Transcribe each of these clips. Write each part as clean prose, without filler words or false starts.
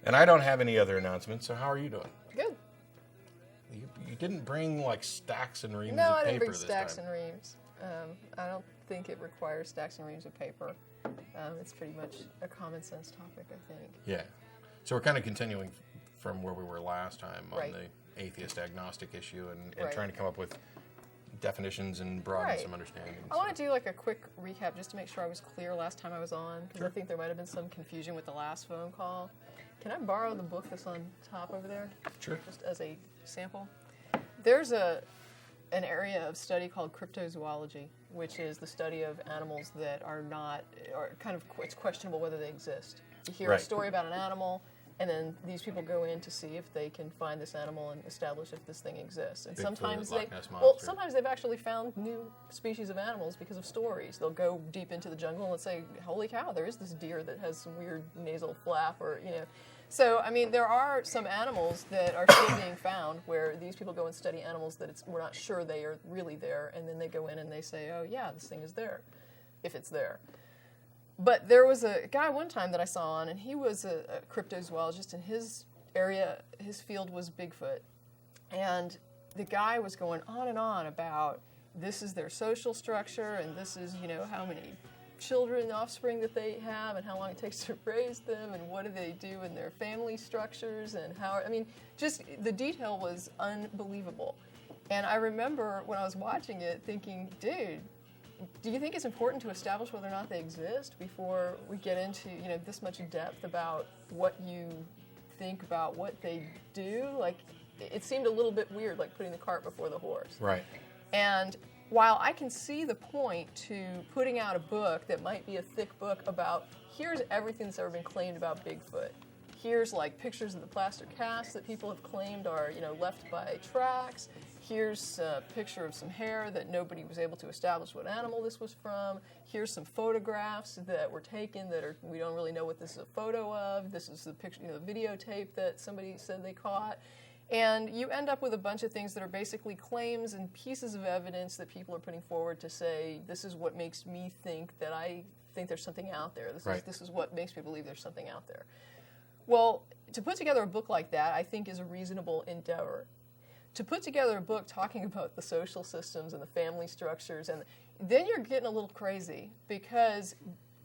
And I don't have any other announcements, so how are you doing? Good. You didn't bring like stacks and reams No, of I paper didn't bring this stacks time. and reams. I don't think it requires stacks and reams of paper. It's pretty much a common sense topic, I think. Yeah. So we're kind of continuing from where we were last time on Right. the atheist agnostic issue and Right. trying to come up with definitions and broaden Right. some understanding. I want to do like a quick recap just to make sure I was clear last time I was on, because Sure. I think there might have been some confusion with the last phone call. Can I borrow the book that's on top over there? Sure. Just as a sample. There's an area of study called cryptozoology, which is the study of animals that are not, or kind of, it's questionable whether they exist. You hear a Right. story about an animal, and then these people go in to see if they can find this animal and establish if this thing exists. And Bigfoot, sometimes Loch Ness well, Monster. sometimes they've actually found new species of animals because of stories. They'll go deep into the jungle and let's say, holy cow, there is this deer that has some weird nasal flap, or, you know. So, I mean, there are some animals that are still being found where these people go and study animals that we're not sure they are really there, and then they go in and they say, oh yeah, this thing is there, if it's there. But there was a guy one time that I saw on, and he was a cryptozoologist, and his area, his field was Bigfoot. And the guy was going on and on about this is their social structure, and this is, you know, how many children, offspring that they have, and how long it takes to raise them, and what do they do in their family structures, and how, I mean, just the detail was unbelievable. And I remember when I was watching it thinking, dude, do you think it's important to establish whether or not they exist before we get into, you know, this much depth about what you think about what they do? Like, it seemed a little bit weird, like putting the cart before the horse. Right. And while I can see the point to putting out a book that might be a thick book about here's everything that's ever been claimed about Bigfoot. Here's like pictures of the plaster casts that people have claimed are, you know, left by tracks. Here's a picture of some hair that nobody was able to establish what animal this was from. Here's some photographs that were taken that are, we don't really know what this is a photo of. This is the picture, you know, the videotape that somebody said they caught. And you end up with a bunch of things that are basically claims and pieces of evidence that people are putting forward to say, this is what makes me think that I think there's something out there. This is what makes me believe there's something out there. Well, to put together a book like that, I think is a reasonable endeavor. To put together a book talking about the social systems and the family structures, and then you're getting a little crazy, because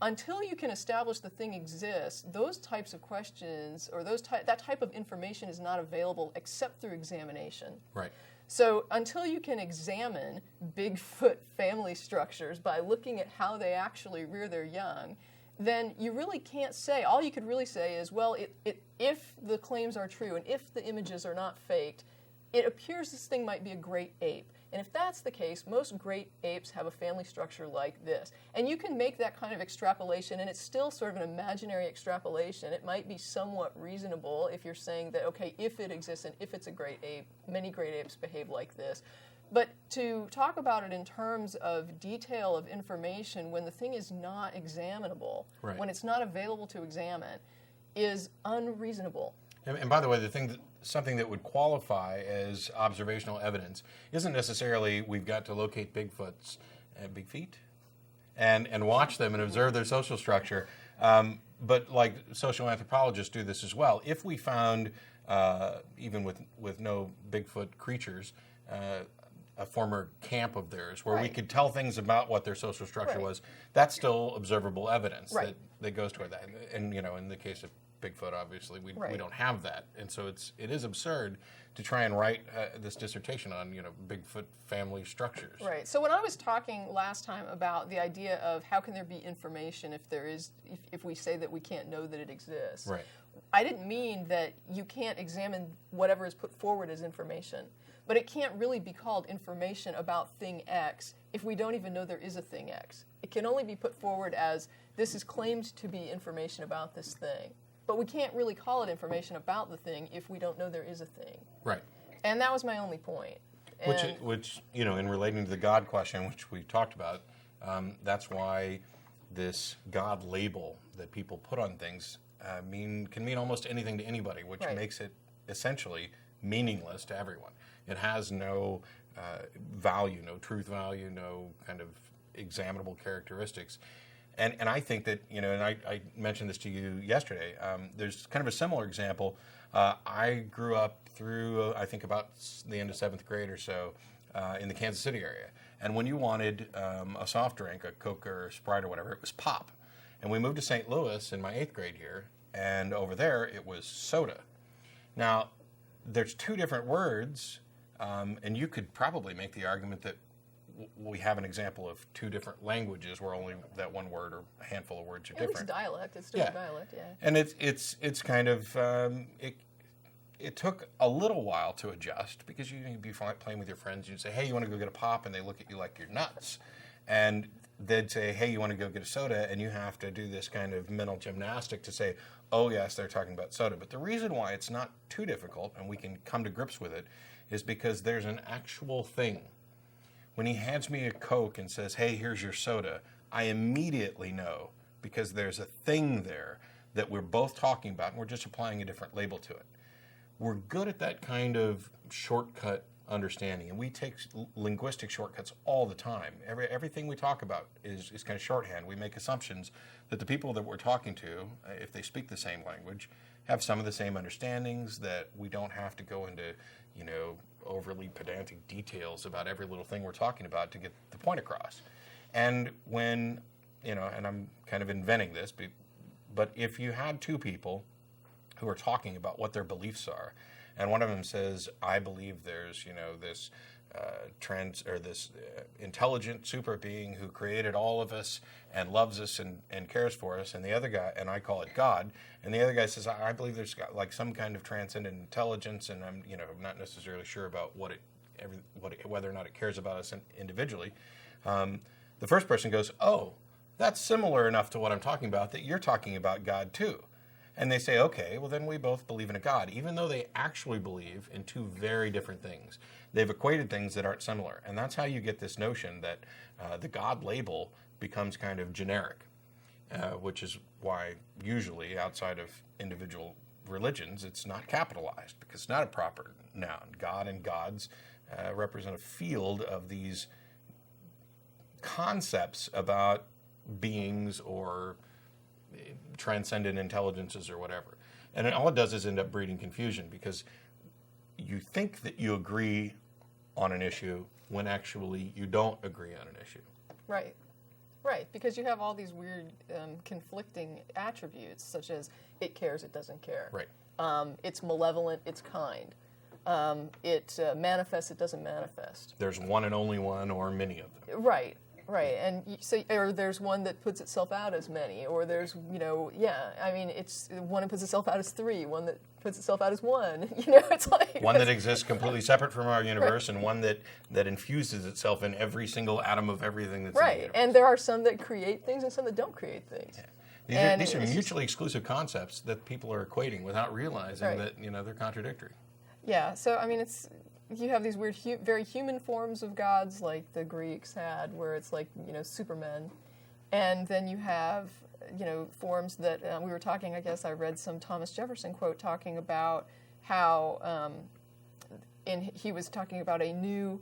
until you can establish the thing exists, those types of questions or that type of information is not available except through examination. Right. So until you can examine Bigfoot family structures by looking at how they actually rear their young, then you really can't say. All you could really say is, well, if the claims are true and if the images are not faked, it appears this thing might be a great ape. And if that's the case, most great apes have a family structure like this. And you can make that kind of extrapolation, and it's still sort of an imaginary extrapolation. It might be somewhat reasonable if you're saying that, okay, if it exists and if it's a great ape, many great apes behave like this. But to talk about it in terms of detail of information when the thing is not examinable, right. when it's not available to examine, is unreasonable. And by the way, something that would qualify as observational evidence isn't necessarily we've got to locate Bigfoot's big feet and watch them and observe their social structure. But like social anthropologists do this as well. If we found, even with no Bigfoot creatures, a former camp of theirs where we could tell things about what their social structure was, that's still observable evidence that goes toward that. And you know, in the case of Bigfoot, obviously, we don't have that, and so it is absurd to try and write this dissertation on, you know, Bigfoot family structures. Right. So when I was talking last time about the idea of how can there be information if we say that we can't know that it exists, right. I didn't mean that you can't examine whatever is put forward as information, but it can't really be called information about thing X if we don't even know there is a thing X. It can only be put forward as this is claimed to be information about this thing. But we can't really call it information about the thing if we don't know there is a thing. Right. And that was my only point. Which you know, in relating to the God question, which we talked about, that's why this God label that people put on things can mean almost anything to anybody, which makes it essentially meaningless to everyone. It has no value, no truth value, no kind of examinable characteristics. And I think that, you know, and I mentioned this to you yesterday, there's kind of a similar example. I grew up through, I think, about the end of 7th grade or so in the Kansas City area. And when you wanted a soft drink, a Coke or Sprite or whatever, it was pop. And we moved to St. Louis in my 8th grade here, and over there it was soda. Now, there's two different words, and you could probably make the argument that we have an example of two different languages where only that one word or a handful of words are different. At least dialect. It's still a dialect, yeah. And it's kind of it took a little while to adjust because you'd be playing with your friends. You'd say, "Hey, you want to go get a pop?" And they look at you like you're nuts. And they'd say, "Hey, you want to go get a soda?" And you have to do this kind of mental gymnastic to say, "Oh, yes, they're talking about soda." But the reason why it's not too difficult and we can come to grips with it is because there's an actual thing. When he hands me a Coke and says, "Hey, here's your soda," I immediately know, because there's a thing there that we're both talking about, and we're just applying a different label to it. We're good at that kind of shortcut understanding, and we take linguistic shortcuts all the time. Everything we talk about is kind of shorthand. We make assumptions that the people that we're talking to, if they speak the same language, have some of the same understandings, that we don't have to go into, you know, overly pedantic details about every little thing we're talking about to get the point across. And when, you know, and I'm kind of inventing this, but if you had two people who are talking about what their beliefs are, and one of them says, "I believe there's, you know, this intelligent super being who created all of us and loves us and cares for us," and the other guy, and I call it God, and the other guy says, "I believe there's got like some kind of transcendent intelligence, and I'm, you know, not necessarily sure about whether or not it cares about us individually." The first person goes, "Oh, that's similar enough to what I'm talking about that you're talking about God too." And they say, "Okay, well then we both believe in a God," even though they actually believe in two very different things. They've equated things that aren't similar. And that's how you get this notion that the God label becomes kind of generic, which is why usually outside of individual religions, it's not capitalized because it's not a proper noun. God and gods represent a field of these concepts about beings or transcendent intelligences or whatever. And all it does is end up breeding confusion because you think that you agree on an issue when actually you don't agree on an issue. Right. Right, because you have all these weird conflicting attributes, such as it cares, it doesn't care. Right. It's malevolent, it's kind. It manifests, it doesn't manifest. There's one and only one or many of them. Right. Right, and so, or there's one that puts itself out as many, or there's, you know, I mean, it's one that puts itself out as three, one that puts itself out as one, you know, it's like... One that exists completely separate from our universe, right. And one that infuses itself in every single atom of everything that's in the universe. And there are some that create things and some that don't create things. Yeah. These are mutually exclusive concepts that people are equating without realizing that, you know, they're contradictory. Yeah, so, I mean, you have these weird, very human forms of gods like the Greeks had, where it's like, you know, supermen. And then you have, you know, forms that we were talking, I guess I read some Thomas Jefferson quote talking about how, he was talking about a new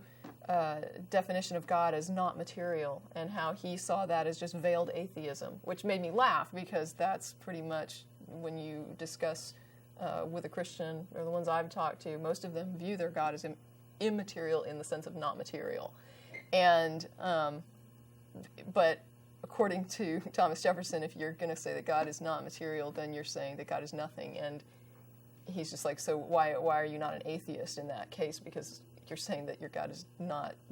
definition of God as not material, and how he saw that as just veiled atheism, which made me laugh because that's pretty much when you discuss with a Christian, or the ones I've talked to, most of them view their God as immaterial in the sense of not material. And, but according to Thomas Jefferson, if you're going to say that God is not material, then you're saying that God is nothing. And he's just like, so why are you not an atheist in that case? Because you're saying that your God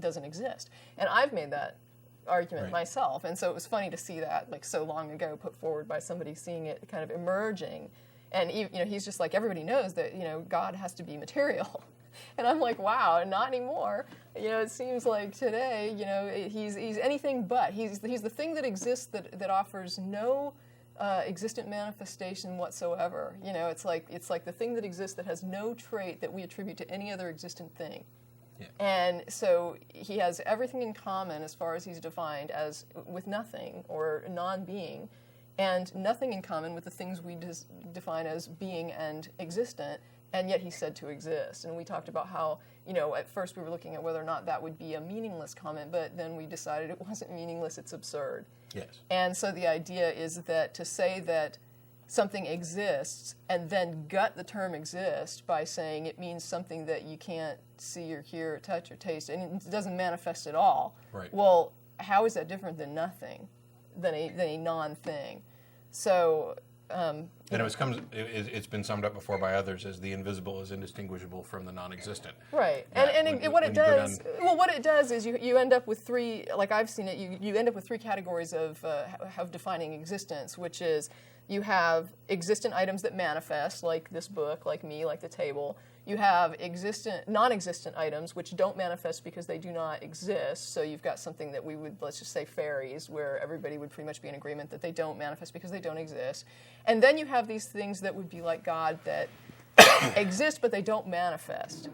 doesn't exist. And I've made that argument myself. And so it was funny to see that, like, so long ago put forward by somebody seeing it kind of emerging. And, you know, he's just like, everybody knows that, you know, God has to be material. And I'm like, wow, not anymore. You know, it seems like today, you know, he's anything but. He's the thing that exists that offers no existent manifestation whatsoever. You know, it's like the thing that exists that has no trait that we attribute to any other existent thing. Yeah. And so he has everything in common as far as he's defined as with nothing or non-being, and nothing in common with the things we define as being and existent. and yet he's said to exist. And we talked about how, at first we were looking at whether or not that would be a meaningless comment, but then we decided it wasn't meaningless, it's absurd. Yes. And so the idea is that to say that something exists and then gut the term exist by saying it means something that you can't see or hear or touch or taste, and it doesn't manifest at all. Right. Well, how is that different than nothing, than a non-thing? So... and it's been summed up before by others as the invisible is indistinguishable from the non-existent. Right, what it does is you end up with three, like I've seen it, you end up with three categories of defining existence, which is you have existent items that manifest, like this book, like me, like the table. You have non-existent items which don't manifest because they do not exist. So you've got something that we would, let's just say fairies, where everybody would pretty much be in agreement that they don't manifest because they don't exist. And then you have these things that would be like God that exist but they don't manifest.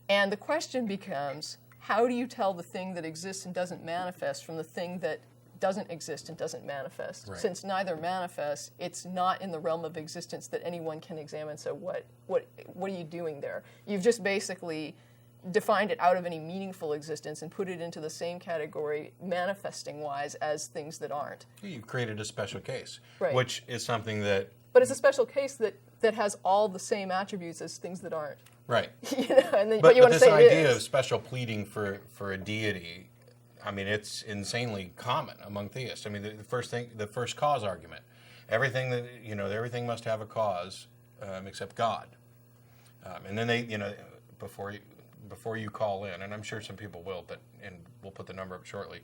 And the question becomes, how do you tell the thing that exists and doesn't manifest from the thing that doesn't exist and doesn't manifest? Right. Since neither manifests, it's not in the realm of existence that anyone can examine. So what are you doing there? You've just basically defined it out of any meaningful existence and put it into the same category, manifesting-wise, as things that aren't. You've created a special case, right, which is something that... But it's a special case that has all the same attributes as things that aren't. Right. But you want to say it is. But this idea of special pleading for a deity, I mean, it's insanely common among theists. I mean, the first cause argument, everything must have a cause except God. And then they, before you call in, and I'm sure some people will, and we'll put the number up shortly,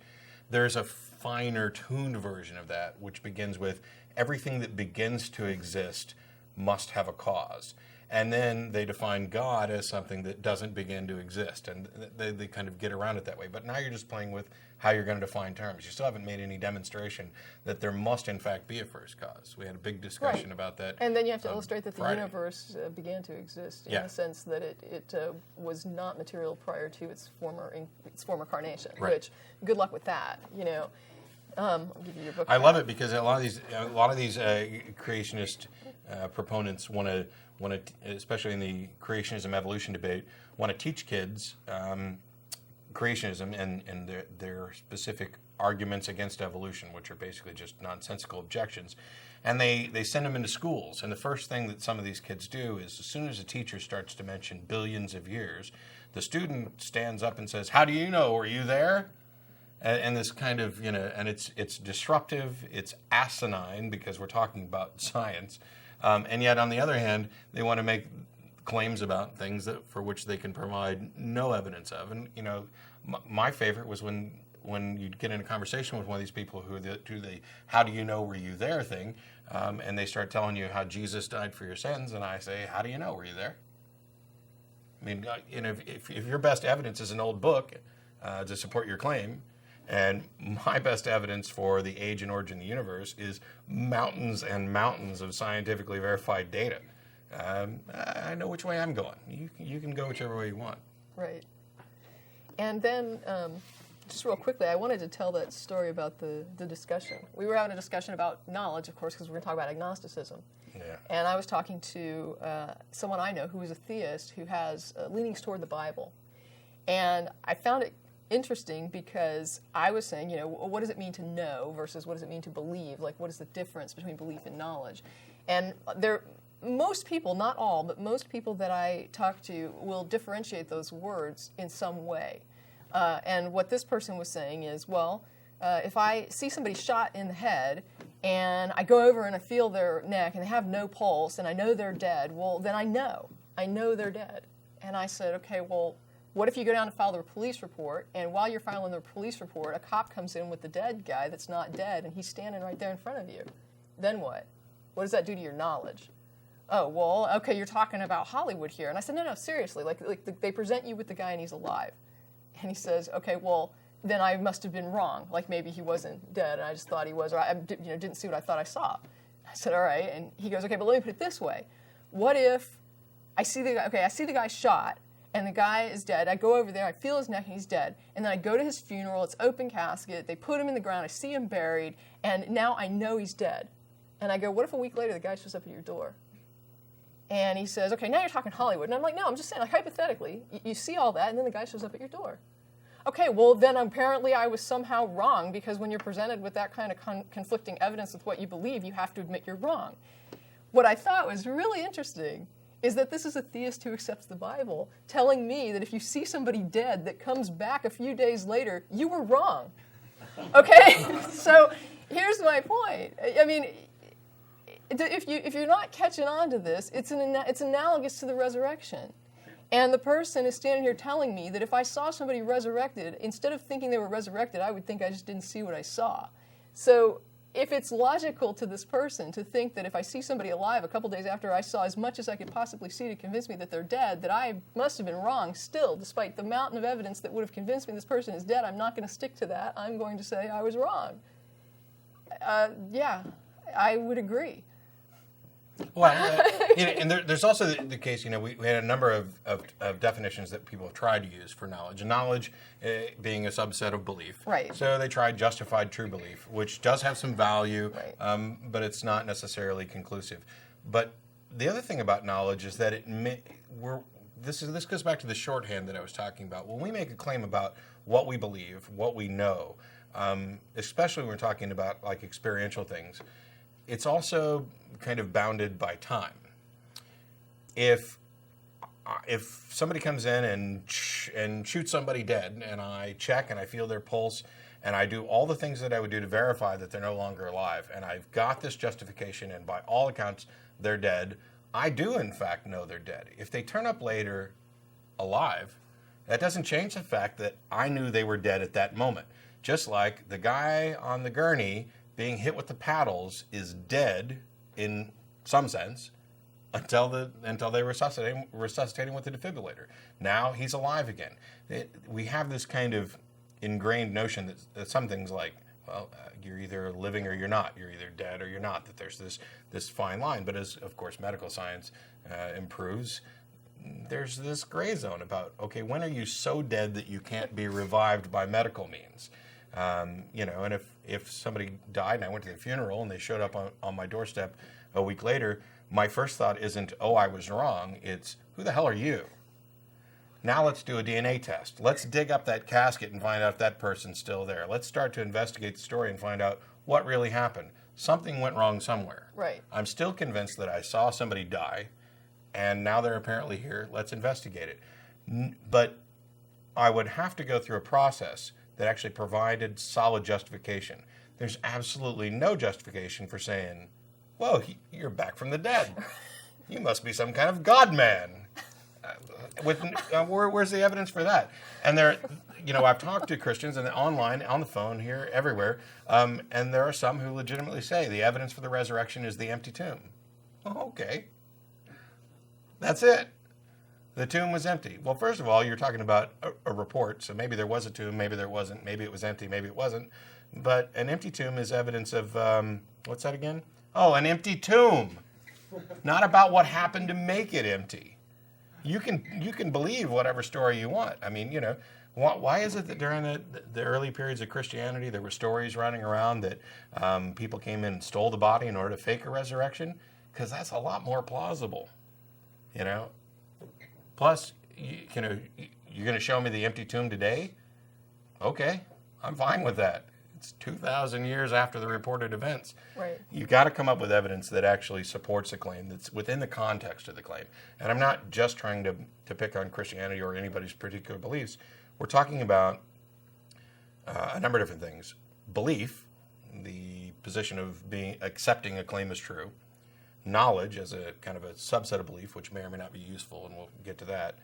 there's a finer tuned version of that, which begins with everything that begins to exist must have a cause. And then they define God as something that doesn't begin to exist. And they kind of get around it that way. But now you're just playing with how you're going to define terms. You still haven't made any demonstration that there must, in fact, be a first cause. We had a big discussion about that. And then you have to illustrate that the Friday. Universe began to exist in the sense that it was not material prior to its former carnation. Right. Which, good luck with that, I'll give you your book. I love it because a lot of these creationist proponents want to, especially in the creationism evolution debate, want to teach kids creationism and their specific arguments against evolution, which are basically just nonsensical objections. And they send them into schools. And the first thing that some of these kids do is, as soon as a teacher starts to mention billions of years, the student stands up and says, "How do you know? Were you there?" And this kind of, and it's disruptive, it's asinine because we're talking about science. And yet, on the other hand, they want to make claims about things for which they can provide no evidence of. And, my favorite was when you'd get in a conversation with one of these people who do the "how do you know, were you there" thing, and they start telling you how Jesus died for your sins, and I say, "How do you know, were you there?" I mean, if your best evidence is an old book to support your claim, and my best evidence for the age and origin of the universe is mountains and mountains of scientifically verified data, I know which way I'm going. You can go whichever way you want. Right. And then, just real quickly, I wanted to tell that story about the discussion. We were having a discussion about knowledge, of course, because we're going to talk about agnosticism. Yeah. And I was talking to someone I know who is a theist who has leanings toward the Bible. And I found it interesting because I was saying, what does it mean to know versus what does it mean to believe? Like, what is the difference between belief and knowledge? And most people, not all, but most people that I talk to will differentiate those words in some way. And what this person was saying is, well, if I see somebody shot in the head and I go over and I feel their neck and they have no pulse and I know they're dead, well, then I know they're dead. And I said, okay, well, what if you go down to file the police report, and while you're filing the police report, a cop comes in with the dead guy that's not dead, and he's standing right there in front of you? Then what? What does that do to your knowledge? Oh, well, okay, you're talking about Hollywood here. And I said, no, seriously. Like they present you with the guy, and he's alive. And he says, okay, well, then I must have been wrong. Like maybe he wasn't dead, and I just thought he was, or I didn't see what I thought I saw. I said, all right. And he goes, okay, but let me put it this way. What if I see the guy shot, and the guy is dead. I go over there, I feel his neck, and he's dead. And then I go to his funeral, it's open casket, they put him in the ground, I see him buried, and now I know he's dead. And I go, what if a week later the guy shows up at your door? And he says, okay, now you're talking Hollywood. And I'm like, no, I'm just saying, like, hypothetically, you see all that, and then the guy shows up at your door. Okay, well, then apparently I was somehow wrong, because when you're presented with that kind of conflicting evidence with what you believe, you have to admit you're wrong. What I thought was really interesting is that this is a theist who accepts the Bible telling me that if you see somebody dead that comes back a few days later, you were wrong. Okay? So here's my point. I mean, if you're not catching on to this, it's analogous to the resurrection. And the person is standing here telling me that if I saw somebody resurrected, instead of thinking they were resurrected, I would think I just didn't see what I saw. So if it's logical to this person to think that if I see somebody alive a couple days after I saw as much as I could possibly see to convince me that they're dead, that I must have been wrong still, despite the mountain of evidence that would have convinced me this person is dead, I'm not going to stick to that. I'm going to say I was wrong. Yeah, I would agree. Well, and there's also the case, we had a number of definitions that people have tried to use for knowledge. And knowledge being a subset of belief. Right. So they tried justified true belief, which does have some value, right. But it's not necessarily conclusive. But the other thing about knowledge is that this goes back to the shorthand that I was talking about. When we make a claim about what we believe, what we know, especially when we're talking about like experiential things, it's also kind of bounded by time. If somebody comes in and shoots somebody dead, and I check and I feel their pulse, and I do all the things that I would do to verify that they're no longer alive, and I've got this justification, and by all accounts they're dead, I do in fact know they're dead. If they turn up later alive, that doesn't change the fact that I knew they were dead at that moment. Just like the guy on the gurney being hit with the paddles is dead in some sense until they resuscitate him with the defibrillator. Now he's alive again. We have this kind of ingrained notion that some things like, well, you're either living or you're not. You're either dead or you're not. That there's this fine line. But as of course medical science improves, there's this gray zone about, okay, when are you so dead that you can't be revived by medical means? And if somebody died and I went to the funeral and they showed up on my doorstep a week later, my first thought isn't, oh, I was wrong. It's, who the hell are you? Now let's do a DNA test. Let's dig up that casket and find out if that person's still there. Let's start to investigate the story and find out what really happened. Something went wrong somewhere. Right. I'm still convinced that I saw somebody die, and now they're apparently here. Let's investigate it. But I would have to go through a process that actually provided solid justification. There's absolutely no justification for saying, whoa, you're back from the dead. You must be some kind of God man. Where's the evidence for that? And I've talked to Christians and online, on the phone, here, everywhere, and there are some who legitimately say the evidence for the resurrection is the empty tomb. Oh, okay. That's it. The tomb was empty. Well, first of all, you're talking about a report, so maybe there was a tomb, maybe there wasn't, maybe it was empty, maybe it wasn't. But an empty tomb is evidence of, what's that again? Oh, an empty tomb. Not about what happened to make it empty. You can believe whatever story you want. I mean, why is it that during the early periods of Christianity there were stories running around that people came in and stole the body in order to fake a resurrection? Because that's a lot more plausible, Plus, you're going to show me the empty tomb today? Okay, I'm fine with that. It's 2,000 years after the reported events. Right. You've got to come up with evidence that actually supports the claim, that's within the context of the claim. And I'm not just trying to pick on Christianity or anybody's particular beliefs. We're talking about a number of different things. Belief, the position of accepting a claim as true. Knowledge as a kind of a subset of belief, which may or may not be useful, and we'll get to that.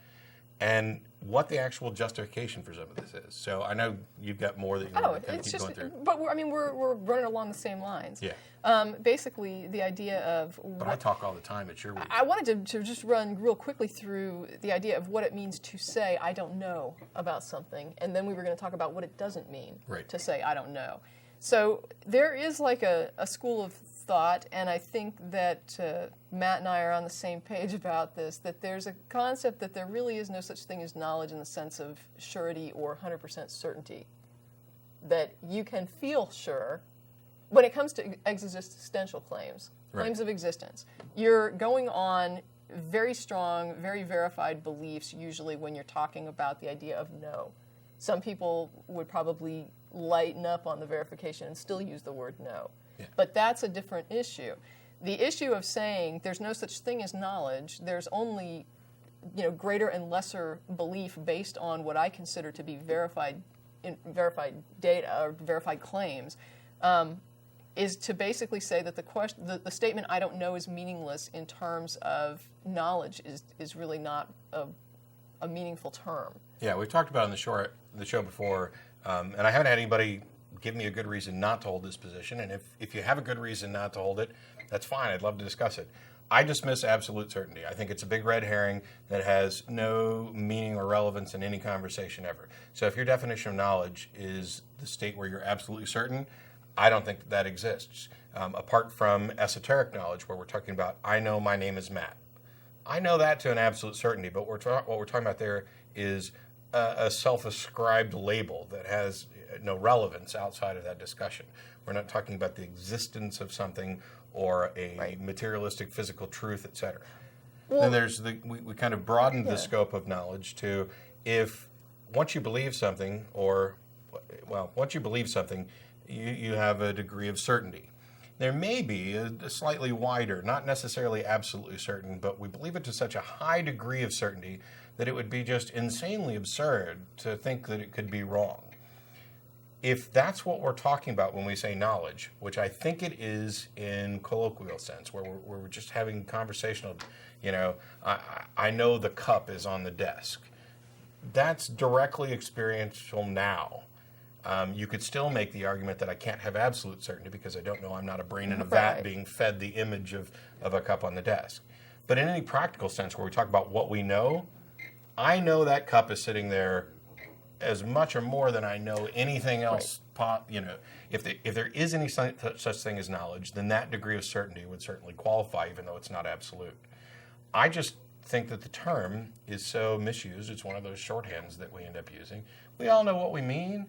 And what the actual justification for some of this is. So I know you've got more that you want to kind of keep going through. But we're running along the same lines. Yeah. Basically, the idea of. But I talk all the time. It's your week. I wanted to just run real quickly through the idea of what it means to say I don't know about something, and then we were going to talk about what it doesn't mean to say I don't know. So there is like a school of thought, and I think that Matt and I are on the same page about this, that there's a concept that there really is no such thing as knowledge in the sense of surety or 100% certainty. That you can feel sure when it comes to existential claims, claims of existence. You're going on very strong, very verified beliefs usually when you're talking about the idea of no. Some people would probably lighten up on the verification and still use the word no. Yeah. But that's a different issue. The issue of saying there's no such thing as knowledge, there's only greater and lesser belief based on what I consider to be verified data or verified claims, is to basically say that the statement "I don't know" is meaningless in terms of knowledge is really not a meaningful term. Yeah, we've talked about it on the show before, and I haven't had anybody give me a good reason not to hold this position. And if you have a good reason not to hold it, that's fine. I'd love to discuss it. I dismiss absolute certainty. I think it's a big red herring that has no meaning or relevance in any conversation ever. So if your definition of knowledge is the state where you're absolutely certain, I don't think that exists. Apart from esoteric knowledge, where we're talking about, I know my name is Matt. I know that to an absolute certainty, but what we're talking about there is a self-ascribed label that has no relevance outside of that discussion. We're not talking about the existence of something or a materialistic physical truth, etc. Well, then there's we kind of broadened the scope of knowledge to once you believe something, you have a degree of certainty. There may be a slightly wider, not necessarily absolutely certain, but we believe it to such a high degree of certainty that it would be just insanely absurd to think that it could be wrong. If that's what we're talking about when we say knowledge, which I think it is in colloquial sense, where we're just having conversational, I know the cup is on the desk. That's directly experiential now. You could still make the argument that I can't have absolute certainty because I don't know. I'm not a brain in a vat being fed the image of a cup on the desk. But in any practical sense where we talk about what we know, I know that cup is sitting there as much or more than I know anything else. If there is any such thing as knowledge, then that degree of certainty would certainly qualify, even though it's not absolute. I just think that the term is so misused. It's one of those shorthands that we end up using. We all know what we mean.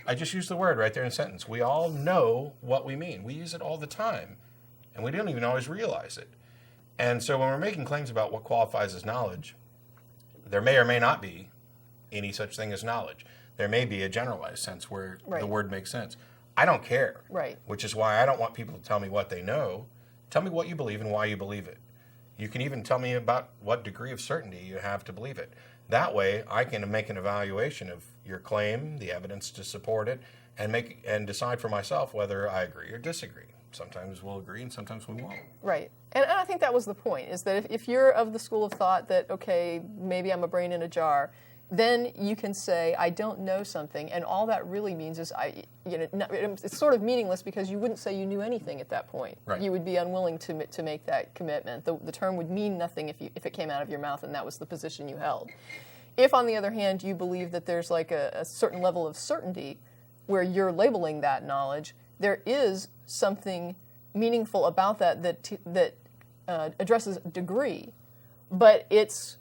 I just used the word right there in a sentence. We all know what we mean. We use it all the time, and we don't even always realize it. And so when we're making claims about what qualifies as knowledge, there may or may not be any such thing as knowledge. There may be a generalized sense where the word makes sense. I don't care, which is why I don't want people to tell me what they know. Tell me what you believe and why you believe it. You can even tell me about what degree of certainty you have to believe it. That way, I can make an evaluation of your claim, the evidence to support it, and decide for myself whether I agree or disagree. Sometimes we'll agree and sometimes we won't. Right. And I think that was the point, is that if you're of the school of thought that, okay, maybe I'm a brain in a jar, then you can say, I don't know something, and all that really means is it's sort of meaningless because you wouldn't say you knew anything at that point. Right. You would be unwilling to make that commitment. The term would mean nothing if it came out of your mouth and that was the position you held. If, on the other hand, you believe that there's like a certain level of certainty where you're labeling that knowledge, there is something meaningful about that addresses degree, but it's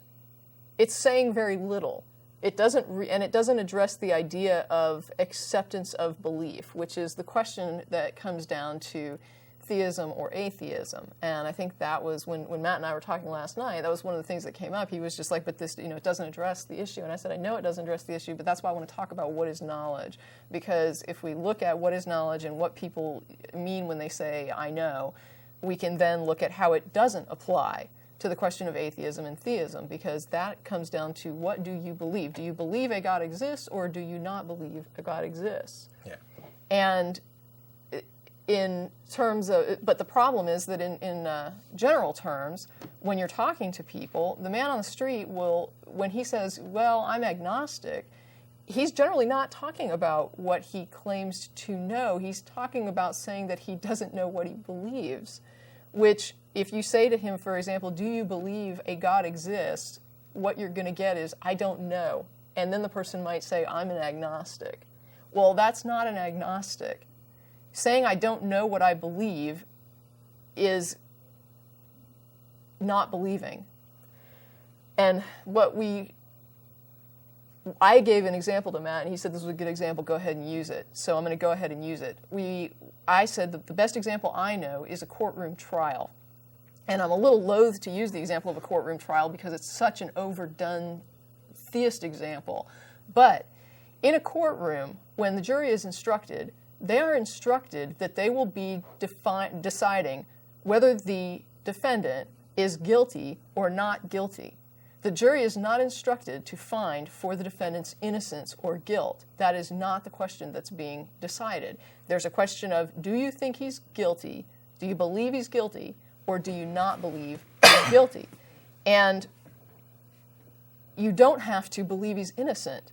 saying very little. It doesn't address the idea of acceptance of belief, which is the question that comes down to theism or atheism. And I think that was when Matt and I were talking last night, that was one of the things that came up. He was just like, but this, it doesn't address the issue. And I said, I know it doesn't address the issue, but that's why I want to talk about what is knowledge. Because if we look at what is knowledge and what people mean when they say, I know, we can then look at how it doesn't apply to the question of atheism and theism, because that comes down to, what do you believe? Do you believe a God exists, or do you not believe a God exists? Yeah. And in terms of, but the problem is that in general terms, when you're talking to people, the man on the street will, when he says, well, I'm agnostic, he's generally not talking about what he claims to know. He's talking about saying that he doesn't know what he believes, which, if you say to him, for example, do you believe a God exists, what you're going to get is, I don't know. And then the person might say, I'm an agnostic. Well, that's not an agnostic. Saying I don't know what I believe is not believing. And I gave an example to Matt, and he said this was a good example, go ahead and use it. So I'm going to go ahead and use it. I said that the best example I know is a courtroom trial. and I'm a little loath to use the example of a courtroom trial because it's such an overdone theist example. But in a courtroom, when the jury is instructed, they are instructed that they will be deciding whether the defendant is guilty or not guilty. The jury is not instructed to find for the defendant's innocence or guilt. That is not the question that's being decided. There's a question of, do you think he's guilty? Do you believe he's guilty? Or do you not believe he's guilty? And you don't have to believe he's innocent.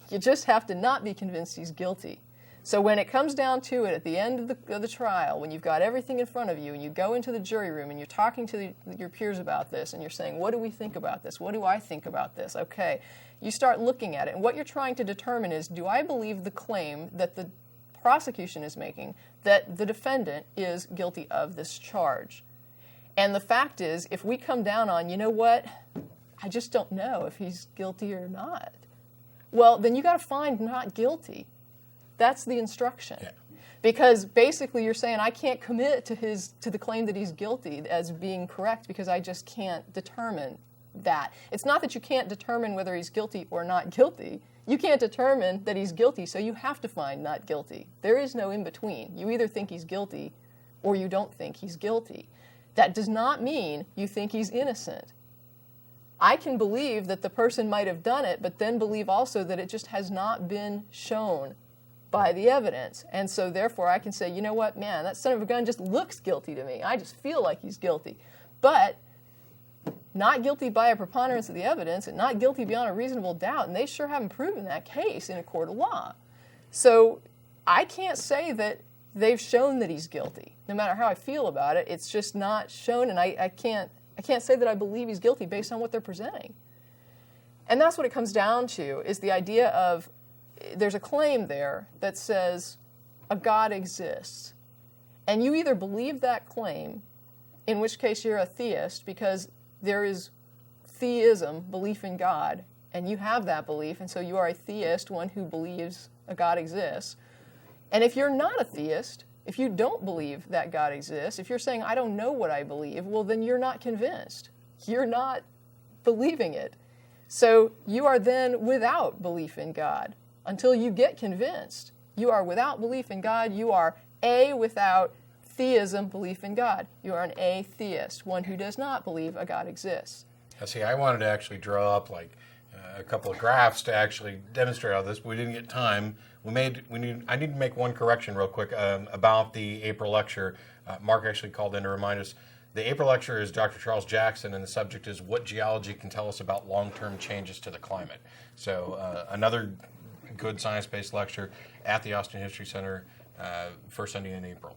You just have to not be convinced he's guilty. So when it comes down to it, at the end of the trial, when you've got everything in front of you and you go into the jury room and you're talking to your peers about this and you're saying, what do we think about this? What do I think about this? Okay, you start looking at it. And what you're trying to determine is, do I believe the claim that the prosecution is making that the defendant is guilty of this charge? And the fact is, if we come down on, you know what, I just don't know if he's guilty or not, well, then you got to find not guilty. That's the instruction. Yeah. Because basically you're saying, I can't commit to the claim that he's guilty as being correct because I just can't determine that. It's not that you can't determine whether he's guilty or not guilty. You can't determine that he's guilty, so you have to find not guilty. There is no in between. You either think he's guilty or you don't think he's guilty. That does not mean you think he's innocent. I can believe that the person might have done it, but then believe also that it just has not been shown by the evidence. And so therefore I can say, you know what, man, that son of a gun just looks guilty to me. I just feel like he's guilty. But not guilty by a preponderance of the evidence and not guilty beyond a reasonable doubt. And they sure haven't proven that case in a court of law. So I can't say that they've shown that he's guilty. No matter how I feel about it, it's just not shown, and I can't say that I believe he's guilty based on what they're presenting. And that's what it comes down to, is the idea of, there's a claim there that says a God exists. And you either believe that claim, in which case you're a theist because there is theism, belief in God, and you have that belief, and so you are a theist, one who believes a God exists. And if you're not a theist, if you don't believe that God exists, if you're saying, I don't know what I believe, well, then you're not convinced. You're not believing it. So you are then without belief in God. Until you get convinced, you are without belief in God. You are without theism, belief in God. You are an atheist, one who does not believe a God exists. Now, see, I wanted to actually draw up like a couple of graphs to actually demonstrate all this, but we didn't get time. I need to make one correction real quick about the April lecture. Mark actually called in to remind us. The April lecture is Dr. Charles Jackson, and the subject is what geology can tell us about long-term changes to the climate. So another good science-based lecture at the Austin History Center, first Sunday in April.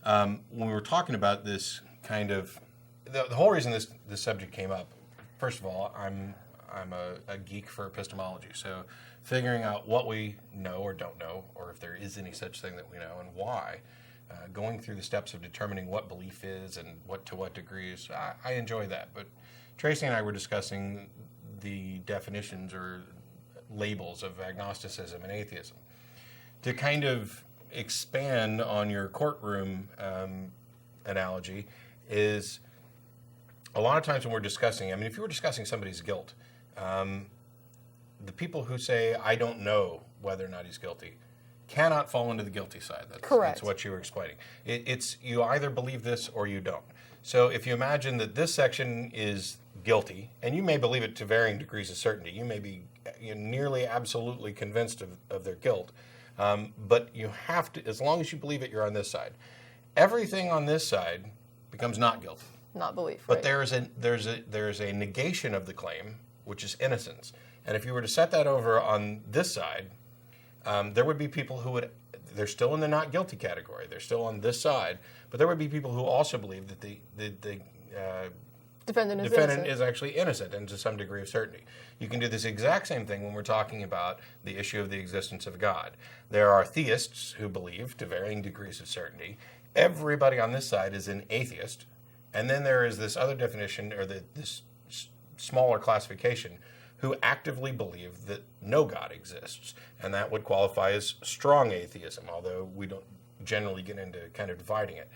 When we were talking about this kind of, the whole reason this subject came up, first of all, I'm a geek for epistemology, so figuring out what we know or don't know, or if there is any such thing that we know and why, going through the steps of determining what belief is and to what degrees, I enjoy that. But Tracie and I were discussing the definitions or labels of agnosticism and atheism. To kind of expand on your courtroom analogy is a lot of times when we're discussing, if you were discussing somebody's guilt, the people who say, I don't know whether or not he's guilty, cannot fall into the guilty side. Correct. That's what you were explaining. It's you either believe this or you don't. So if you imagine that this section is guilty, and you may believe it to varying degrees of certainty, you may be nearly absolutely convinced of their guilt, but you have to, as long as you believe it, you're on this side. Everything on this side becomes not guilty. Not belief. But right. there's a negation of the claim, which is innocence. And if you were to set that over on this side, there would be people who they're still in the not guilty category. They're still on this side, but there would be people who also believe that the defendant is actually innocent and to some degree of certainty. You can do this exact same thing when we're talking about the issue of the existence of God. There are theists who believe to varying degrees of certainty. Everybody on this side is an atheist. And then there is this other definition, or this smaller classification, who actively believe that no God exists. And that would qualify as strong atheism, although we don't generally get into kind of dividing it.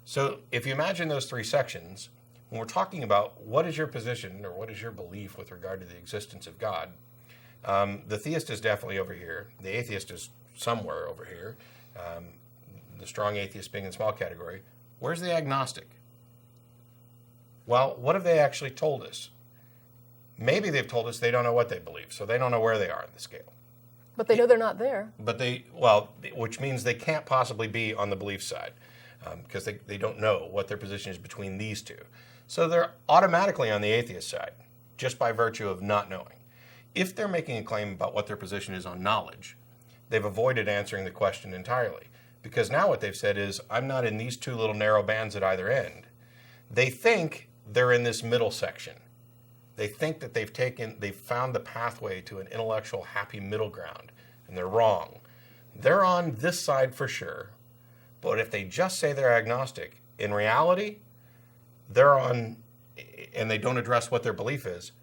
So if you imagine those three sections, when we're talking about what is your position or what is your belief with regard to the existence of God, the theist is definitely over here. The atheist is somewhere over here. The strong atheist being in the small category. Where's the agnostic? Well, what have they actually told us? Maybe they've told us they don't know what they believe, so they don't know where they are in the scale. But they know they're not there. But which means they can't possibly be on the belief side because they don't know what their position is between these two. So they're automatically on the atheist side just by virtue of not knowing. If they're making a claim about what their position is on knowledge, they've avoided answering the question entirely because now what they've said is, I'm not in these two little narrow bands at either end. They think they're in this middle section. They think that they've found the pathway to an intellectual happy middle ground, and they're wrong. They're on this side for sure, but if they just say they're agnostic, in reality, they're on, and they don't address what their belief is,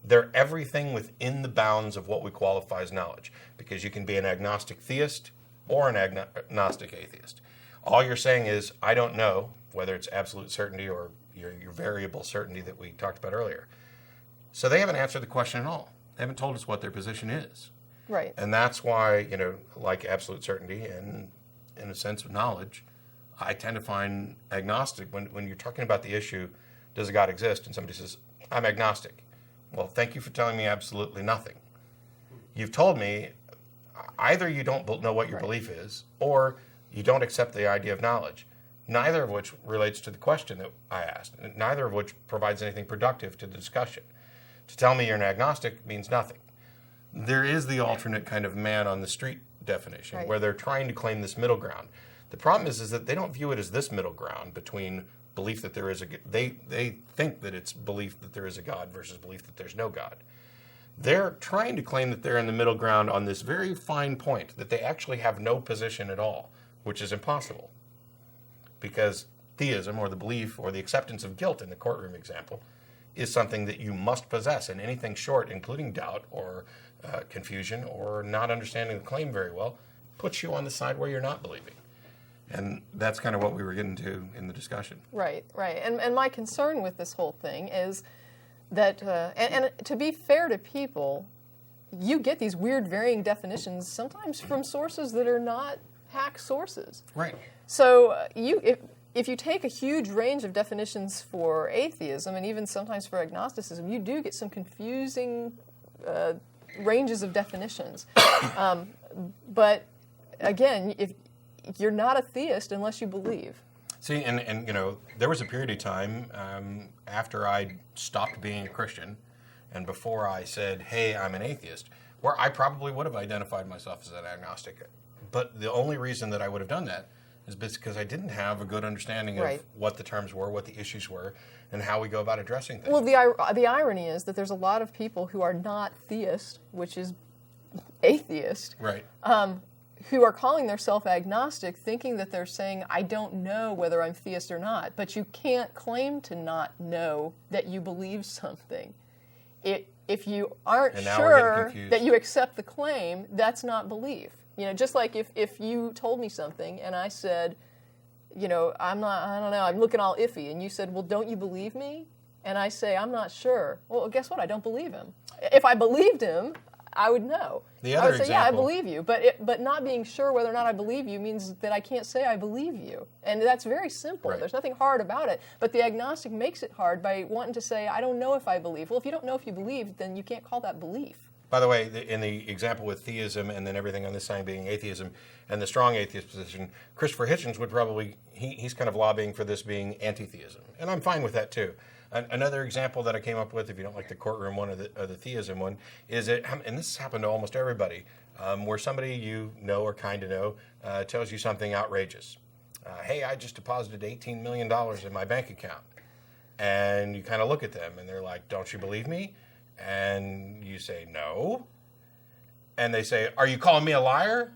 they're everything within the bounds of what we qualify as knowledge, because you can be an agnostic theist or an agnostic atheist. All you're saying is, I don't know, whether it's absolute certainty or your variable certainty that we talked about earlier. So they haven't answered the question at all. They haven't told us what their position is. Right. And that's why, like absolute certainty and in a sense of knowledge, I tend to find agnostic when you're talking about the issue, does a God exist? And somebody says, I'm agnostic. Well, thank you for telling me absolutely nothing. You've told me either you don't know what your belief is or you don't accept the idea of knowledge. Neither of which relates to the question that I asked, neither of which provides anything productive to the discussion. To tell me you're an agnostic means nothing. There is the alternate kind of man on the street definition where they're trying to claim this middle ground. The problem is that they don't view it as this middle ground between belief that there is they think that it's belief that there is a God versus belief that there's no God. They're trying to claim that they're in the middle ground on this very fine point, that they actually have no position at all, which is impossible. Because theism, or the belief, or the acceptance of guilt in the courtroom example, is something that you must possess, and anything short, including doubt or confusion or not understanding the claim very well, puts you on the side where you're not believing. And that's kind of what we were getting to in the discussion. Right. And my concern with this whole thing is that, and to be fair to people, you get these weird varying definitions sometimes from sources that are not hack sources. Right. So if you take a huge range of definitions for atheism and even sometimes for agnosticism, you do get some confusing ranges of definitions. But again, if you're not a theist unless you believe. See, and there was a period of time after I stopped being a Christian and before I said, hey, I'm an atheist, where I probably would have identified myself as an agnostic. But the only reason that I would have done that is because I didn't have a good understanding of what the terms were, what the issues were, and how we go about addressing things. Well, the irony is that there's a lot of people who are not theist, which is atheist, right. Who are calling themselves agnostic, thinking that they're saying, I don't know whether I'm theist or not. But you can't claim to not know that you believe something. If you aren't sure that you accept the claim, that's not belief. Just like if you told me something and I said, I don't know, I'm looking all iffy, and you said, well, don't you believe me? And I say, I'm not sure. Well, guess what? I don't believe him. If I believed him, I would know. I would say, yeah, I believe you. But not being sure whether or not I believe you means that I can't say I believe you. And that's very simple. Right. There's nothing hard about it. But the agnostic makes it hard by wanting to say, I don't know if I believe. Well, if you don't know if you believe, then you can't call that belief. By the way, in the example with theism and then everything on this side being atheism and the strong atheist position, Christopher Hitchens would probably, he's kind of lobbying for this being anti-theism. And I'm fine with that too. Another example that I came up with, if you don't like the courtroom one or the theism one, is and this has happened to almost everybody, where somebody you know or kind of know tells you something outrageous. Hey, I just deposited $18 million in my bank account. And you kind of look at them and they're like, don't you believe me? And you say, no. And they say, are you calling me a liar?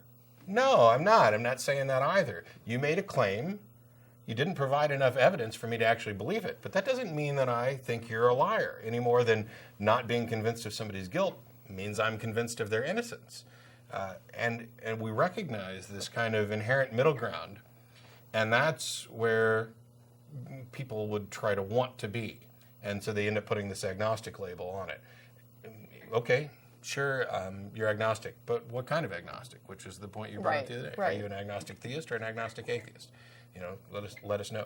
No, I'm not. I'm not saying that either. You made a claim. You didn't provide enough evidence for me to actually believe it. But that doesn't mean that I think you're a liar any more than not being convinced of somebody's guilt means I'm convinced of their innocence. And we recognize this kind of inherent middle ground. And that's where people would try to want to be. And so they end up putting this agnostic label on it. Okay, sure, you're agnostic, but what kind of agnostic? Which is the point you brought up the other day. Right. Are you an agnostic theist or an agnostic atheist? Let us know.